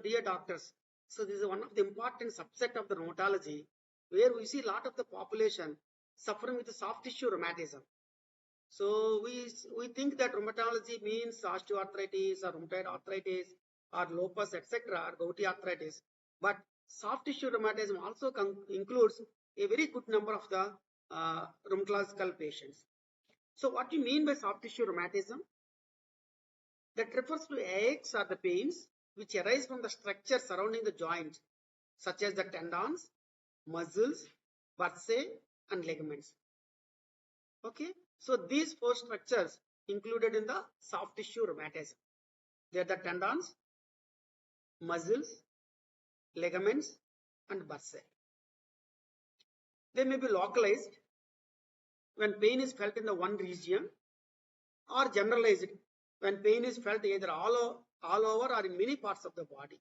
dear doctors, so this is one of the important subset of the rheumatology where we see a lot of the population suffering with soft tissue rheumatism. So we think that rheumatology means osteoarthritis or rheumatoid arthritis or lupus, etc., or gouty arthritis. But soft tissue rheumatism also includes a very good number of the rheumatological patients. So what do you mean by soft tissue rheumatism? That refers to aches or the pains which arise from the structure surrounding the joint, such as the tendons, muscles, bursae, and ligaments. Okay, so these four structures included in the soft tissue rheumatism. They are the tendons, muscles, ligaments, and bursae. They may be localized when pain is felt in the one region, or generalized when pain is felt either all over or in many parts of the body.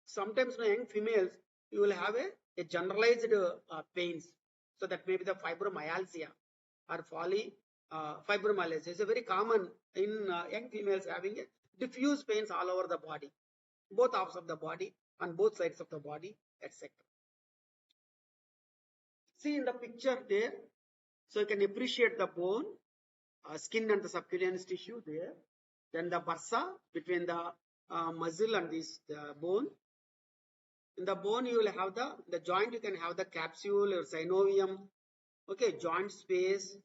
Sometimes in young females, you will have a generalized pains. So that may be the fibromyalgia or fibromyalgia. It's a very common in young females having a diffuse pains all over the body, both halves of the body, on both sides of the body, etc. See in the picture there, so you can appreciate the bone, skin and the subcutaneous tissue there. Then the bursa between the muscle and this bone. In the bone, you will have the joint, you can have the capsule or synovium, okay, joint space,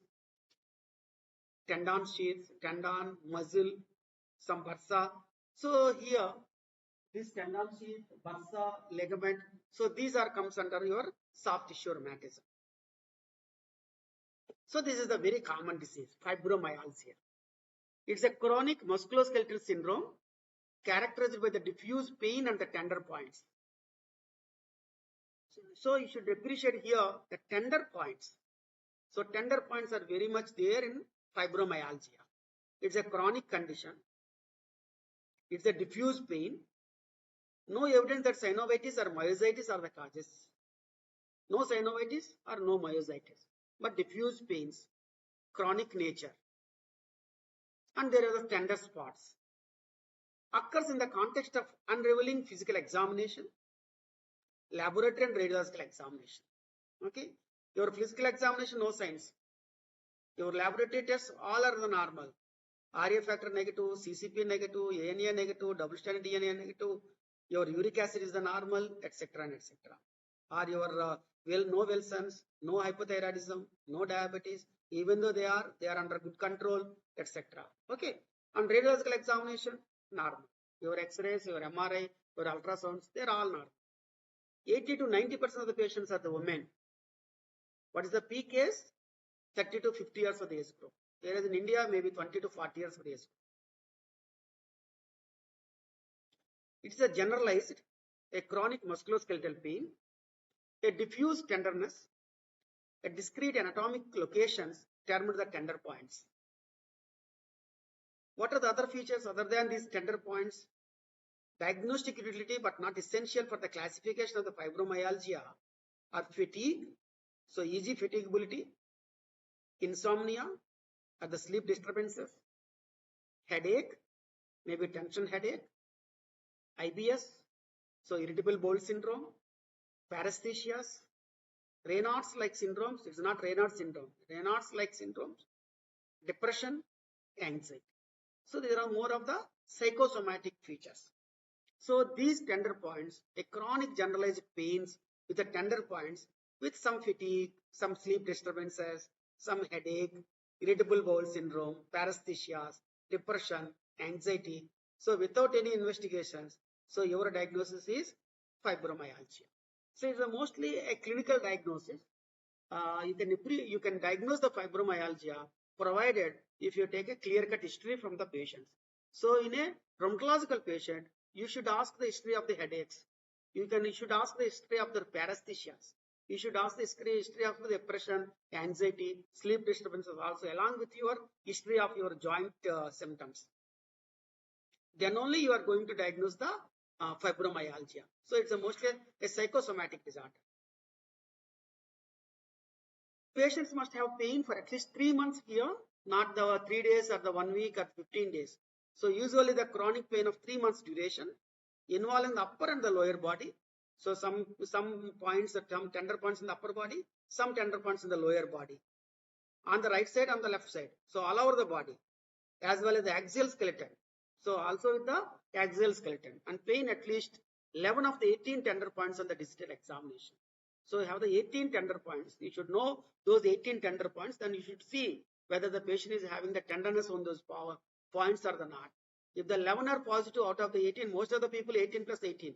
tendon sheath, tendon, muscle, some bursa. So here, this tendon sheath, bursa, ligament, so these are comes under your soft tissue rheumatism. So this is the very common disease, fibromyalgia. It's a chronic musculoskeletal syndrome characterized by the diffuse pain and the tender points. So you should appreciate here the tender points. So tender points are very much there in fibromyalgia. It's a chronic condition. It's a diffuse pain. No evidence that synovitis or myositis are the causes. No synovitis or no myositis, but diffuse pains, chronic nature. And there are the tender spots. Occurs in the context of unraveling physical examination, laboratory and radiological examination. Okay, your physical examination, no signs. Your laboratory tests, all are the normal. RA factor negative, CCP negative, ANA negative, double stranded DNA negative, your uric acid is the normal, etc. and etc. Or your no Wilson's, no hypothyroidism, no diabetes, even though they are under good control, etc. Okay, on radiological examination, normal. Your X-rays, your MRI, your ultrasounds, they are all normal. 80 to 90% of the patients are the women. What is the peak age? 30 to 50 years for the age group. Whereas in India, maybe 20 to 40 years for the age group. It's a generalized, a chronic musculoskeletal pain, a diffuse tenderness, a discrete anatomic locations termed the tender points. What are the other features other than these tender points? Diagnostic utility, but not essential for the classification of the fibromyalgia, are fatigue, so easy fatigability, insomnia, or the sleep disturbances, headache, maybe tension headache, IBS, so irritable bowel syndrome, paresthesias, Raynaud's-like syndromes. It's not Raynaud's syndrome. Raynaud's-like syndromes, depression, anxiety. So there are more of the psychosomatic features. So these tender points, a chronic generalized pains with the tender points with some fatigue, some sleep disturbances, some headache, irritable bowel syndrome, paresthesias, depression, anxiety. So without any investigations, so your diagnosis is fibromyalgia. So it's mostly a clinical diagnosis. You can diagnose the fibromyalgia provided if you take a clear-cut history from the patient. So in a rheumatological patient, you should ask the history of the headaches. You should ask the history of the paresthesias. You should ask the history of the depression, anxiety, sleep disturbances also, along with your history of your joint symptoms. Then only you are going to diagnose the fibromyalgia. So it's mostly a psychosomatic disorder. Patients must have pain for at least 3 months here, not the 3 days or the 1 week or 15 days. So usually the chronic pain of 3 months duration, involving the upper and the lower body. So some points, some tender points in the upper body, some tender points in the lower body. On the right side, on the left side. So all over the body, as well as the axial skeleton. So also with the axial skeleton, and pain at least 11 of the 18 tender points on the digital examination. So you have the 18 tender points. You should know those 18 tender points. Then you should see whether the patient is having the tenderness on those points or not. If the 11 are positive out of the 18, most of the people 18 plus 18.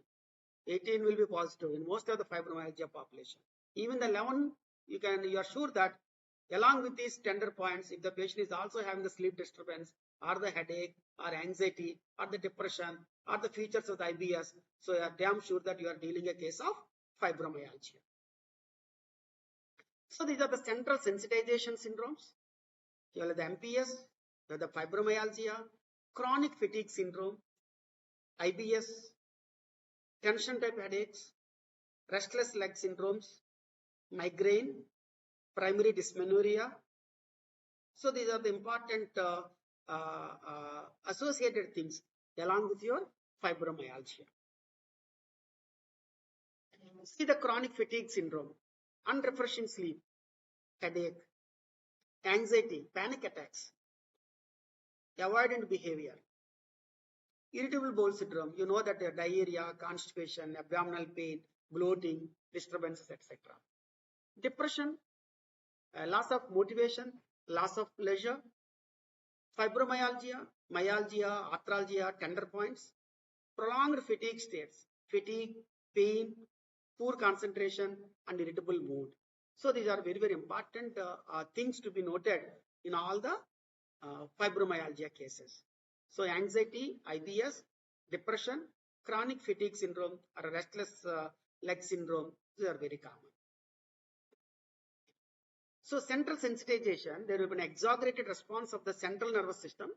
18 will be positive in most of the fibromyalgia population. Even the 11, you are sure that along with these tender points, if the patient is also having the sleep disturbance or the headache or anxiety or the depression or the features of the IBS, so you are damn sure that you are dealing a case of fibromyalgia. So these are the central sensitization syndromes. You have the MPS, you have the fibromyalgia, chronic fatigue syndrome, IBS, tension type headaches, restless leg syndromes, migraine, primary dysmenorrhea. So these are the important associated things along with your fibromyalgia. See the chronic fatigue syndrome, unrefreshing sleep, headache, anxiety, panic attacks, avoidant behavior, irritable bowel syndrome. You know that diarrhea, constipation, abdominal pain, bloating, disturbances, etc. Depression, loss of motivation, loss of pleasure, fibromyalgia, myalgia, arthralgia, tender points, prolonged fatigue states, fatigue, pain, poor concentration, and irritable mood. So these are very, very important things to be noted in all the fibromyalgia cases. So anxiety, IBS, depression, chronic fatigue syndrome, or restless leg syndrome, these are very common. So central sensitization, there will be an exaggerated response of the central nervous system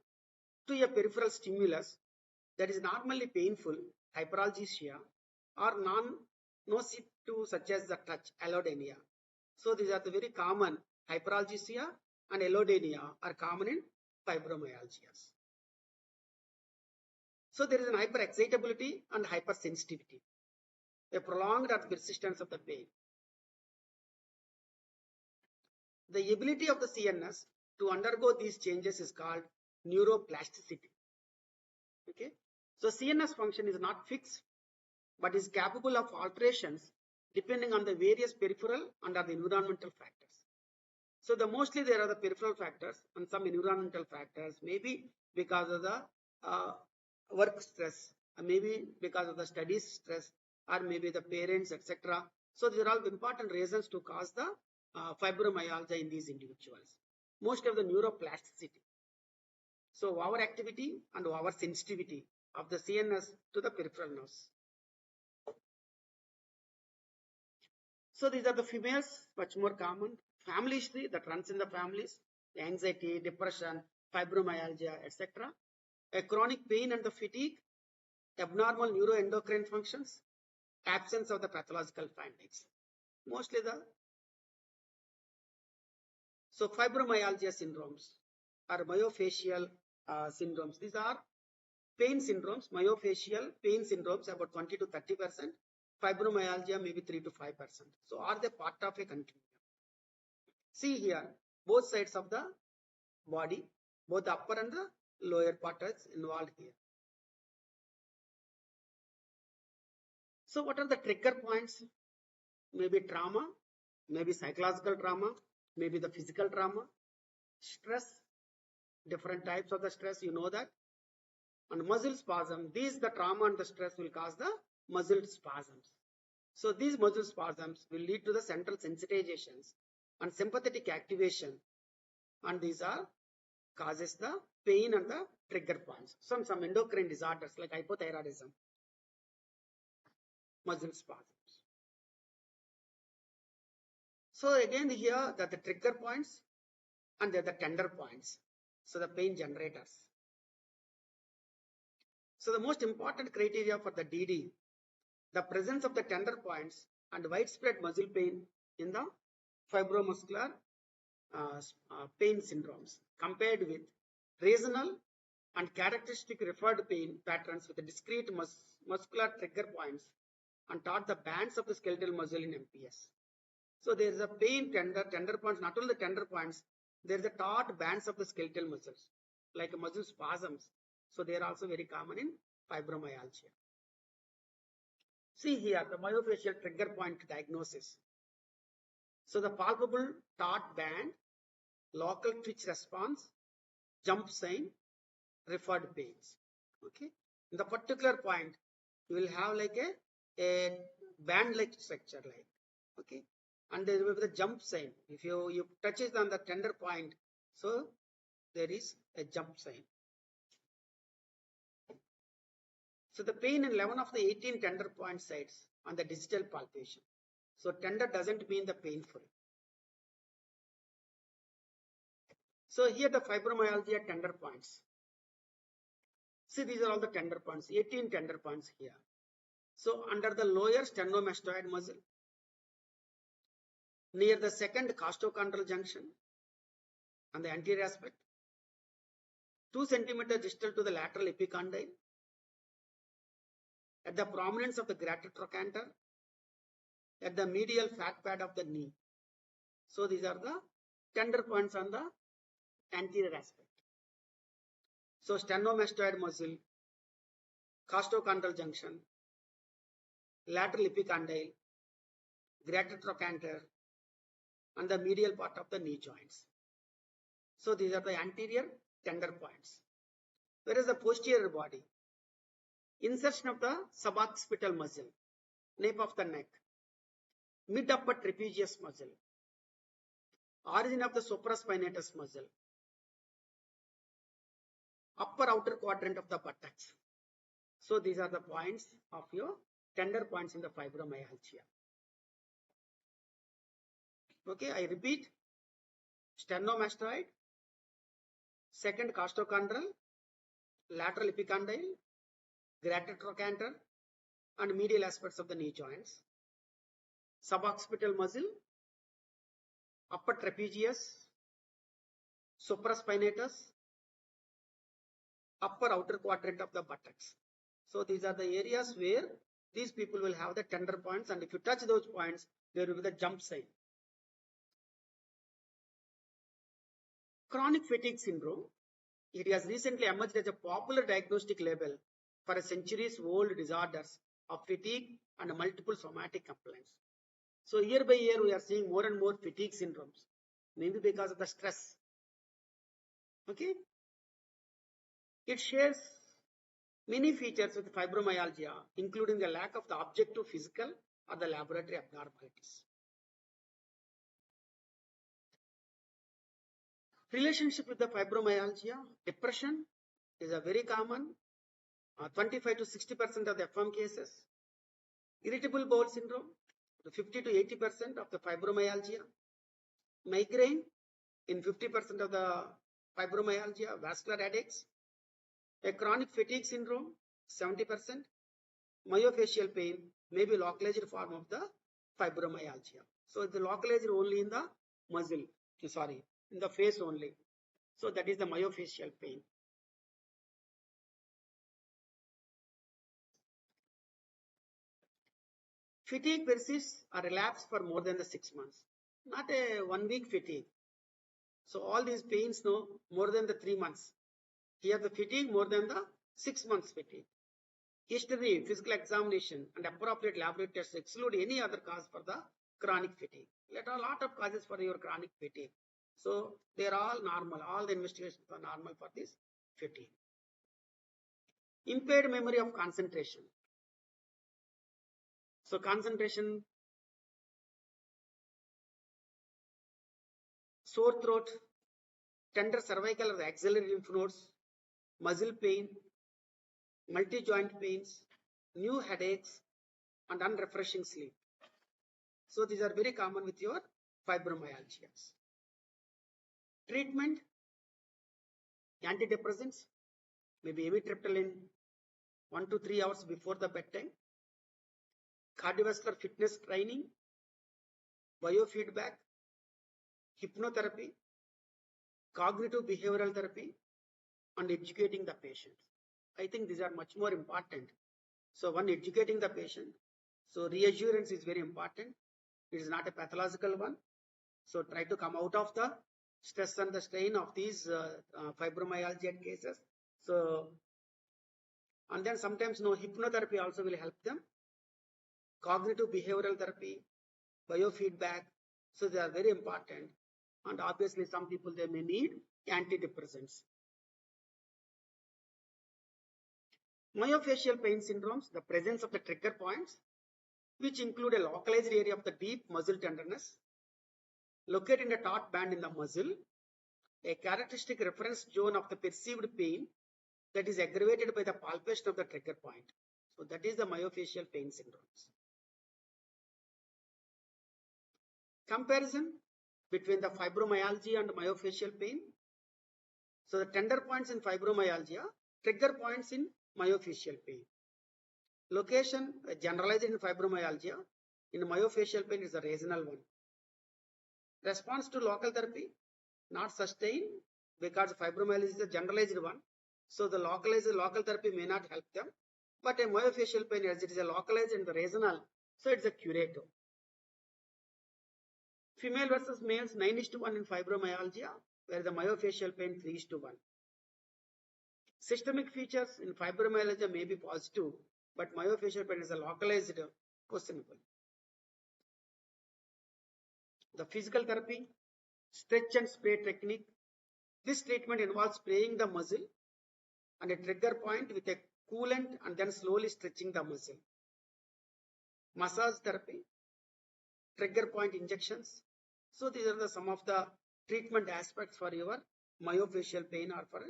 to a peripheral stimulus that is normally painful, hyperalgesia, or non-nocive such as the touch, allodynia. So these are the very common hyperalgesia and allodynia are common in fibromyalgias. So there is an hyperexcitability and hypersensitivity, a prolonged or persistence of the pain. The ability of the CNS to undergo these changes is called neuroplasticity. Okay, so CNS function is not fixed, but is capable of alterations depending on the various peripheral and the environmental factors. So mostly there are the peripheral factors and some environmental factors, maybe because of the work stress, maybe because of the studies stress, or maybe the parents, etc. So these are all important reasons to cause the fibromyalgia in these individuals. Most of the neuroplasticity. So our activity and our sensitivity of the CNS to the peripheral nerves. So these are the females, much more common. Family history that runs in the families, anxiety, depression, fibromyalgia, etc. A chronic pain and the fatigue, abnormal neuroendocrine functions, absence of the pathological findings. Mostly so fibromyalgia syndromes or myofascial syndromes. These are pain syndromes, myofascial pain syndromes about 20 to 30%, fibromyalgia maybe 3 to 5%. So are they part of a continuum? See here, both sides of the body, both the upper and the lower part is involved here. So what are the trigger points? Maybe trauma, maybe psychological trauma, maybe the physical trauma, stress, different types of the stress, you know that, and muscle spasm. These, the trauma and the stress will cause the muscle spasms. So these muscle spasms will lead to the central sensitizations and sympathetic activation, and these are causes the pain and the trigger points. Some endocrine disorders like hypothyroidism, muscle spasms. So again here that the trigger points and the tender points. So the pain generators. So the most important criteria for the DD, the presence of the tender points and widespread muscle pain in the fibromuscular pain syndromes compared with regional and characteristic referred pain patterns with discrete muscular trigger points and taught the bands of the skeletal muscle in MPS. So there is a pain tender points, not only the tender points, there is a taut bands of the skeletal muscles, like muscle spasms. So they are also very common in fibromyalgia. See here, the myofascial trigger point diagnosis. So the palpable taut band, local twitch response, jump sign, referred pains. Okay. In the particular point, you will have like a band-like structure, like, okay. And there will be the jump sign. If you touch it on the tender point, so there is a jump sign. So the pain in 11 of the 18 tender point sites on the digital palpation. So tender doesn't mean the painful. So here the fibromyalgia tender points. See, these are all the tender points, 18 tender points here. So under the lower sternomastoid muscle, near the second costochondral junction on the anterior aspect, 2 centimeters distal to the lateral epicondyle, at the prominence of the greater trochanter, at the medial fat pad of the knee. So these are the tender points on the anterior aspect. So sternomastoid muscle, costochondral junction, lateral epicondyle, greater trochanter, and the medial part of the knee joints. So these are the anterior tender points. Whereas the posterior body, insertion of the suboccipital muscle, nape of the neck, mid upper trapezius muscle, origin of the supraspinatus muscle, upper outer quadrant of the buttocks. So these are the points of your tender points in the fibromyalgia. Okay, I repeat, sternomastoid, second costochondral, lateral epicondyle, greater trochanter, and medial aspects of the knee joints, suboccipital muscle, upper trapezius, supraspinatus, upper outer quadrant of the buttocks. So these are the areas where these people will have the tender points, and if you touch those points, there will be the jump sign. Chronic fatigue syndrome, it has recently emerged as a popular diagnostic label for a centuries-old disorders of fatigue and multiple somatic complaints. So year by year, we are seeing more and more fatigue syndromes, maybe because of the stress. Okay. It shares many features with fibromyalgia, including the lack of the objective physical or the laboratory abnormalities. Relationship with the fibromyalgia, depression is a very common, 25 to 60% of the FM cases. Irritable bowel syndrome, 50 to 80% of the fibromyalgia. Migraine in 50% of the fibromyalgia, vascular headaches. A chronic fatigue syndrome, 70%. Myofascial pain may be localized form of the fibromyalgia. So the localized only in the muscle, in the face only. So that is the myofascial pain. Fatigue persists or relapse for more than the 6 months, not a 1 week fatigue. So all these pains more than the 3 months. Here the fatigue more than the 6 months fatigue. History, physical examination, and appropriate laboratory tests exclude any other cause for the chronic fatigue. There are a lot of causes for your chronic fatigue. So they are all normal. All the investigations are normal for this fatigue. Impaired memory of concentration. So concentration, sore throat, tender cervical or axillary lymph nodes, muscle pain, multi-joint pains, new headaches, and unrefreshing sleep. So these are very common with your fibromyalgias. Treatment, antidepressants, maybe amitriptyline 1 to 3 hours before the bedtime. Cardiovascular fitness training, biofeedback, hypnotherapy, cognitive behavioral therapy, and educating the patient. I think these are much more important. So one, educating the patient. So reassurance is very important. It is not a pathological one. So try to come out of the stress and the strain of these fibromyalgia cases. So, and then sometimes hypnotherapy also will help them. Cognitive behavioral therapy, biofeedback. So they are very important. And obviously some people, they may need antidepressants. Myofascial pain syndromes, the presence of the trigger points, which include a localized area of the deep muscle tenderness, located in the taut band in the muscle, a characteristic reference zone of the perceived pain that is aggravated by the palpation of the trigger point. So that is the myofascial pain syndromes. Comparison between the fibromyalgia and myofascial pain. So the tender points in fibromyalgia, trigger points in myofascial pain. Location generalized in fibromyalgia, in myofascial pain is a regional one. Response to local therapy, not sustained because fibromyalgia is a generalized one. So the local therapy may not help them. But a myofascial pain, as it is a localized and the regional, so it's a curative. Female versus males 9:1 in fibromyalgia, where the myofascial pain 3:1. Systemic features in fibromyalgia may be positive, but myofascial pain is a localized, questionable. The physical therapy, stretch and spray technique. This treatment involves spraying the muscle and a trigger point with a coolant and then slowly stretching the muscle. Massage therapy, trigger point injections. So these are some of the treatment aspects for your myofascial pain or for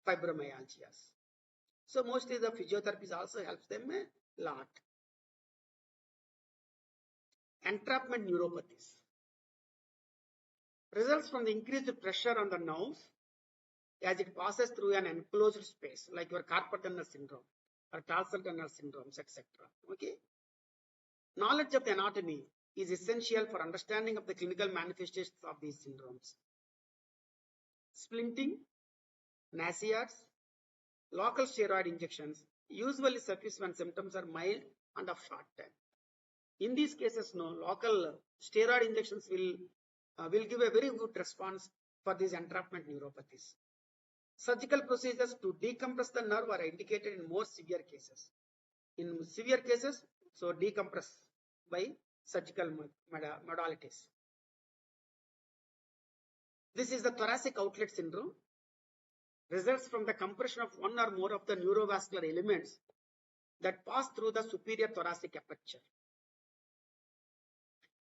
fibromyalgia. So mostly the physiotherapy also helps them a lot. Entrapment neuropathies. Results from the increased pressure on the nerves as it passes through an enclosed space, like your carpal tunnel syndrome or tarsal tunnel syndromes, etc. Okay. Knowledge of the anatomy is essential for understanding of the clinical manifestations of these syndromes. Splinting, NSAIDs, local steroid injections usually suffice when symptoms are mild and of short time. In these cases, local steroid injections will give a very good response for these entrapment neuropathies. Surgical procedures to decompress the nerve are indicated in more severe cases. In severe cases, so decompress by surgical modalities. This is the thoracic outlet syndrome. Results from the compression of one or more of the neurovascular elements that pass through the superior thoracic aperture.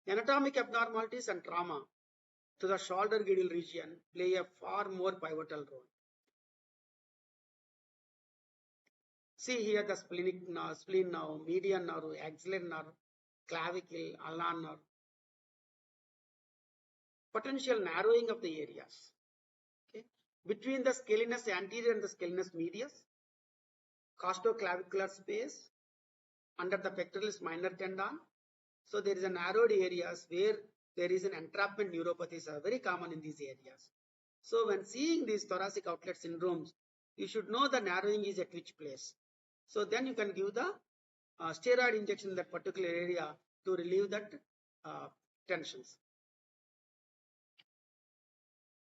Anatomic abnormalities and trauma to the shoulder girdle region play a far more pivotal role. See here the spleen nerve, median nerve, axillary nerve, clavicle, ulnar nerve. Potential narrowing of the areas. Okay. Between the scalenus anterior and the scalenus medius, costoclavicular space, under the pectoralis minor tendon. So there is a narrowed areas where there is an entrapment neuropathies are very common in these areas. So when seeing these thoracic outlet syndromes, you should know the narrowing is at which place. So then you can give the steroid injection in that particular area to relieve that tensions.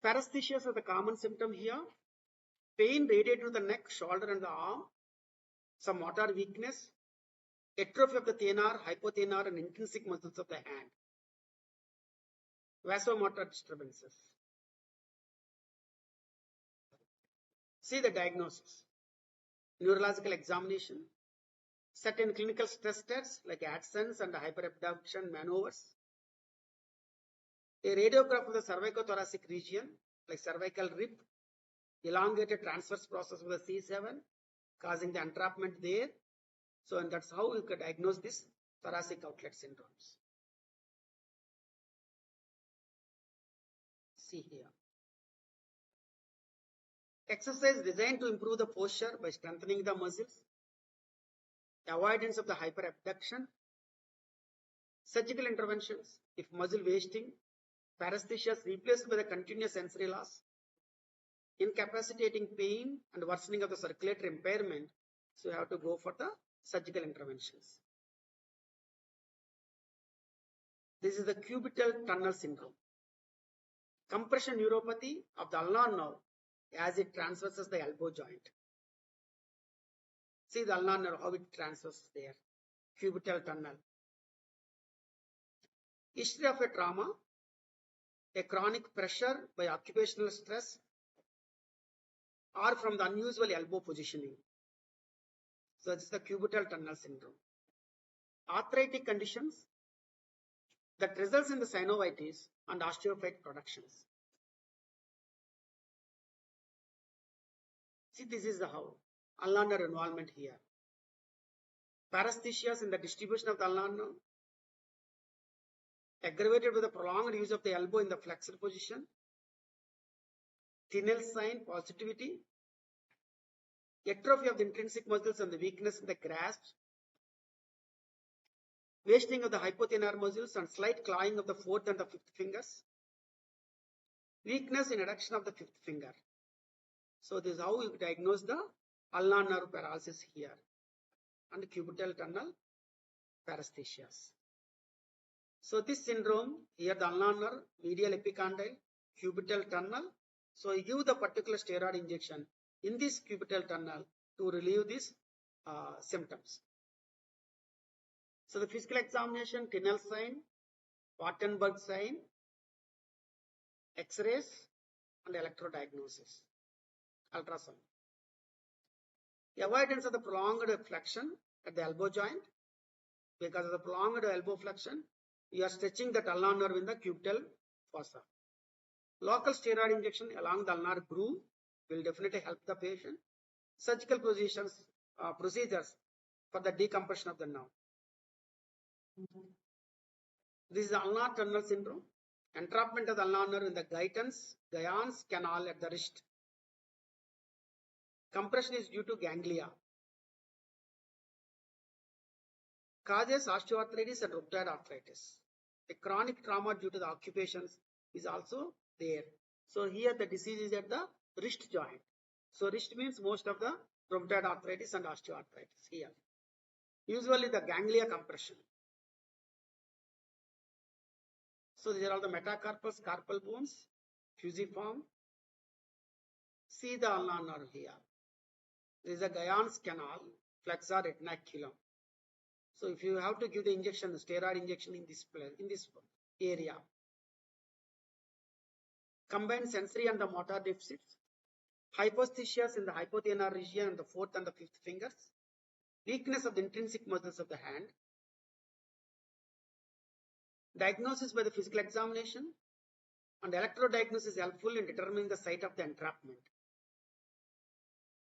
Paresthesias are the common symptom here. Pain radiated to the neck, shoulder and the arm. Some motor weakness. Atrophy of the thenar, hypothenar and intrinsic muscles of the hand. Vasomotor disturbances. See the diagnosis. Neurological examination. Certain clinical stress tests like Adson's and hyperabduction maneuvers. A radiograph of the cervicothoracic region like cervical rib. Elongated transverse process of the C7 causing the entrapment there. So, and that's how you can diagnose this thoracic outlet syndromes. See here. Exercise designed to improve the posture by strengthening the muscles. Avoidance of the hyperabduction. Surgical interventions if muscle wasting. Paresthesias replaced by the continuous sensory loss. incapacitating pain and worsening of the circulatory impairment. So you have to go for the surgical interventions. This is the cubital tunnel syndrome. Compression neuropathy of the ulnar nerve as it transverses the elbow joint. See the ulnar nerve, how it transverses there. Cubital tunnel. History of a trauma, a chronic pressure by occupational stress or from the unusual elbow positioning. So it's the cubital tunnel syndrome. Arthritic conditions that results in the synovitis and osteophyte productions. See, this is the how ulnar nerve involvement here. Paresthesias in the distribution of the ulnar nerve, aggravated with the prolonged use of the elbow in the flexor position. Tinel sign positivity, atrophy of the intrinsic muscles and the weakness in the grasp, wasting of the hypothenar muscles and slight clawing of the fourth and the fifth fingers, weakness in adduction of the fifth finger. So this is how you diagnose the ulnar nerve paralysis here and cubital tunnel paresthesias. So this syndrome here, the ulnar nerve, medial epicondyle, cubital tunnel. So you give the particular steroid injection in this cubital tunnel to relieve these symptoms. So the physical examination, Tinel sign, Wartenberg sign, X-rays and electrodiagnosis, ultrasound. Avoidance of the prolonged flexion at the elbow joint. Because of the prolonged elbow flexion, you are stretching the ulnar nerve in the cubital fossa. Local steroid injection along the ulnar groove will definitely help the patient. Surgical procedures for the decompression of the nerve. This is the ulnar tunnel syndrome. Entrapment of the ulnar nerve in the Guyon's canal at the wrist. Compression is due to ganglia. Causes osteoarthritis and rheumatoid arthritis. A chronic trauma due to the occupations is also there. So here the disease is at the wrist joint. So wrist means most of the rheumatoid arthritis and osteoarthritis here. Usually the ganglia compression. So these are all the metacarpal, carpal bones, fusiform. See the ulnar nerve here. This is the Guyon's canal, flexor retinaculum. So if you have to give the injection, the steroid injection in this area. Combined sensory and the motor deficits. Hyposthesias in the hypothenar region and the fourth and the fifth fingers. Weakness of the intrinsic muscles of the hand. Diagnosis by the physical examination and electrodiagnosis is helpful in determining the site of the entrapment.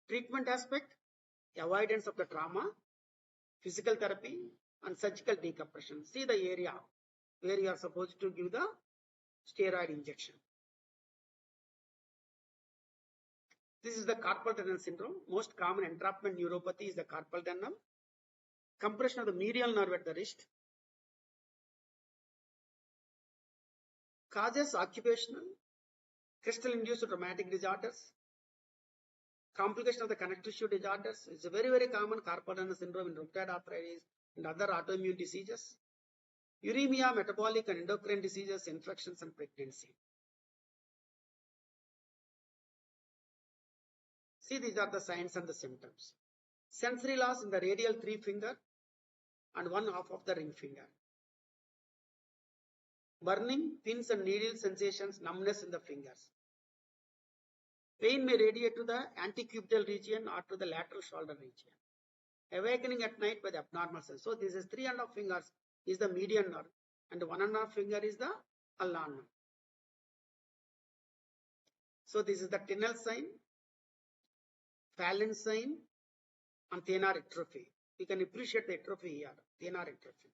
Treatment aspect, avoidance of the trauma, physical therapy and surgical decompression. See the area where you are supposed to give the steroid injection. This is the carpal tunnel syndrome. Most common entrapment neuropathy is the carpal tunnel. Compression of the medial nerve at the wrist. Causes occupational, crystal-induced traumatic disorders, complication of the connective tissue disorders. It's a very, very common carpal tunnel syndrome in rheumatoid arthritis and other autoimmune diseases. Uremia, metabolic and endocrine diseases, infections and pregnancy. See, these are the signs and the symptoms. Sensory loss in the radial 3 finger and 1/2 of the ring finger. Burning, pins and needle sensations, numbness in the fingers. Pain may radiate to the antecubital region or to the lateral shoulder region. Awakening at night by the abnormal sense. So this is 3.5 fingers is the median nerve and 1.5 finger is the ulnar nerve. So this is the Tinel sign, Fallon sign and thenar atrophy. You can appreciate the atrophy here, thenar atrophy.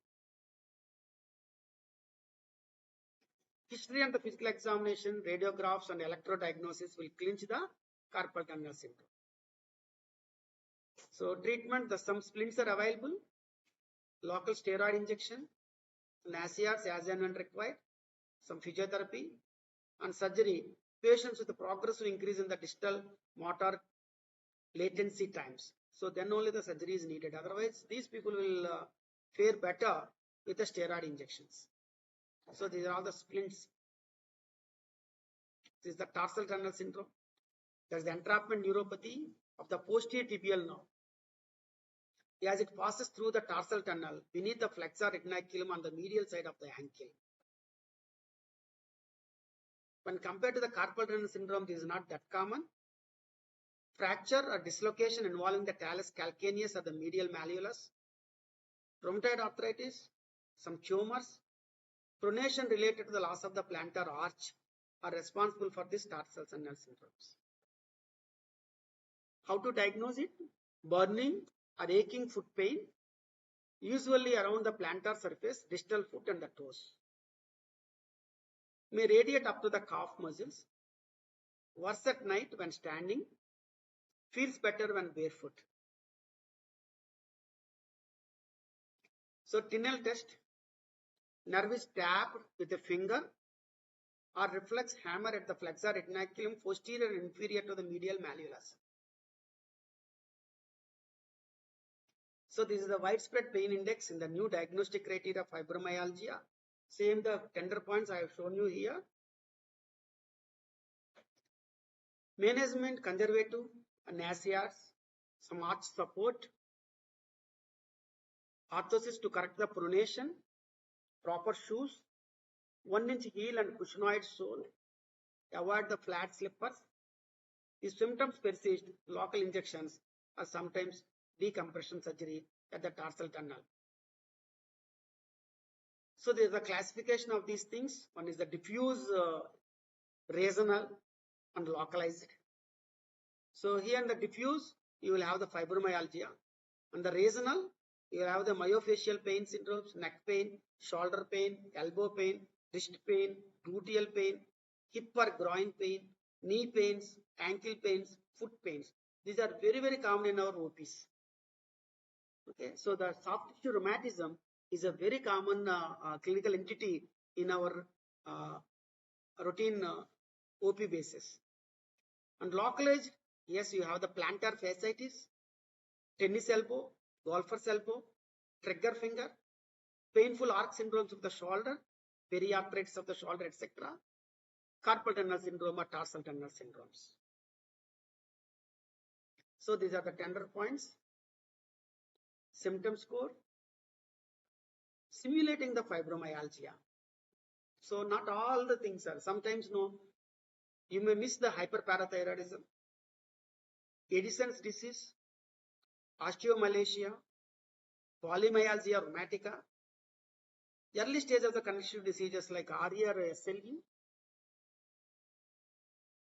History and the physical examination, radiographs and electrodiagnosis will clinch the carpal tunnel syndrome. So treatment, some splints are available, local steroid injection, NASIARs as and when required, some physiotherapy and surgery patients with a progressive increase in the distal motor latency times. So then only the surgery is needed. Otherwise, these people will fare better with the steroid injections. So these are all the splints. This is the tarsal tunnel syndrome. There is the entrapment neuropathy of the posterior tibial nerve. As it passes through the tarsal tunnel beneath the flexor retinaculum on the medial side of the ankle. When compared to the carpal tunnel syndrome, this is not that common. Fracture or dislocation involving the talus calcaneus or the medial malleolus, rheumatoid arthritis, some tumors, pronation related to the loss of the plantar arch are responsible for this tarsal tunnel syndromes. How to diagnose it? Burning or aching foot pain, usually around the plantar surface, distal foot and the toes. May radiate up to the calf muscles. Worse at night when standing. Feels better when barefoot. So Tinel test. Nerve is tapped with a finger or reflex hammer at the flexor retinaculum posterior and inferior to the medial malleolus. So this is the widespread pain index in the new diagnostic criteria of fibromyalgia. Same the tender points I have shown you here. Management conservative, NASIARs, some arch support, orthosis to correct the pronation, proper shoes, 1-inch heel and cushionied sole, avoid the flat slippers. If symptoms persist, local injections or sometimes decompression surgery at the tarsal tunnel. So there is a classification of these things. One is the diffuse, regional and localized. So here in the diffuse, you will have the fibromyalgia. And the regional, you will have the myofascial pain syndromes, neck pain, shoulder pain, elbow pain, wrist pain, gluteal pain, hip or groin pain, knee pains, ankle pains, foot pains. These are very, very common in our OPs. Okay, so the soft tissue rheumatism is a very common clinical entity in our routine OP basis. And localized, yes, you have the plantar fasciitis, tennis elbow, golfer's elbow, trigger finger, painful arc syndromes of the shoulder, periarthritis of the shoulder, etc. Carpal tunnel syndrome or tarsal tunnel syndromes. So these are the tender points. Symptom score. Simulating the fibromyalgia. So not all the things are. Sometimes no. You may miss the hyperparathyroidism, Addison's disease, osteomalacia, polymyalgia rheumatica, early stage of the congestive diseases like RE or SLE,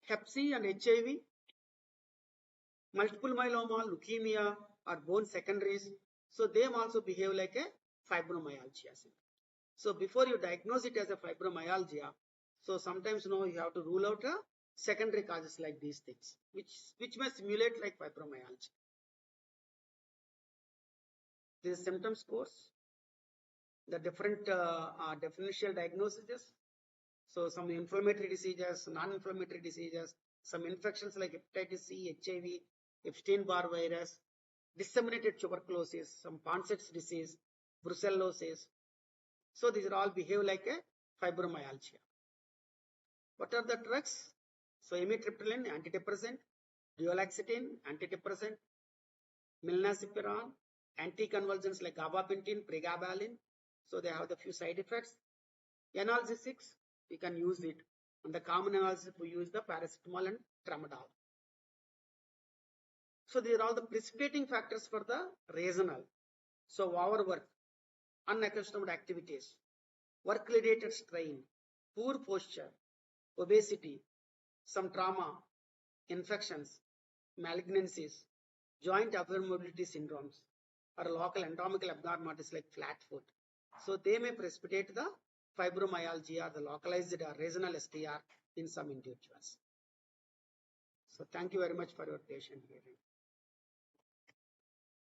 Hep C and HIV, multiple myeloma, leukemia or bone secondaries. So they also behave like a fibromyalgia. So before you diagnose it as a fibromyalgia, so sometimes you have to rule out secondary causes like these things, which may simulate like fibromyalgia. These symptom scores, the different differential diagnoses. So some inflammatory diseases, non-inflammatory diseases, some infections like hepatitis C, HIV, Epstein-Barr virus, disseminated tuberculosis, some Ponson's disease, brucellosis. So these are all behave like a fibromyalgia. What are the drugs? So amitriptyline, antidepressant, duloxetine, antidepressant, milnacipran, anticonvulsants like gabapentin, pregabalin. So they have the few side effects. Analgesics, we can use it. And the common analgesic we use the paracetamol and tramadol. So these are all the precipitating factors for the regional. So overwork, unaccustomed activities, work-related strain, poor posture, obesity, some trauma, infections, malignancies, joint abnormality syndromes, or local anatomical abnormalities like flat foot. So they may precipitate the fibromyalgia, the localized or regional STR in some individuals. So thank you very much for your patient hearing.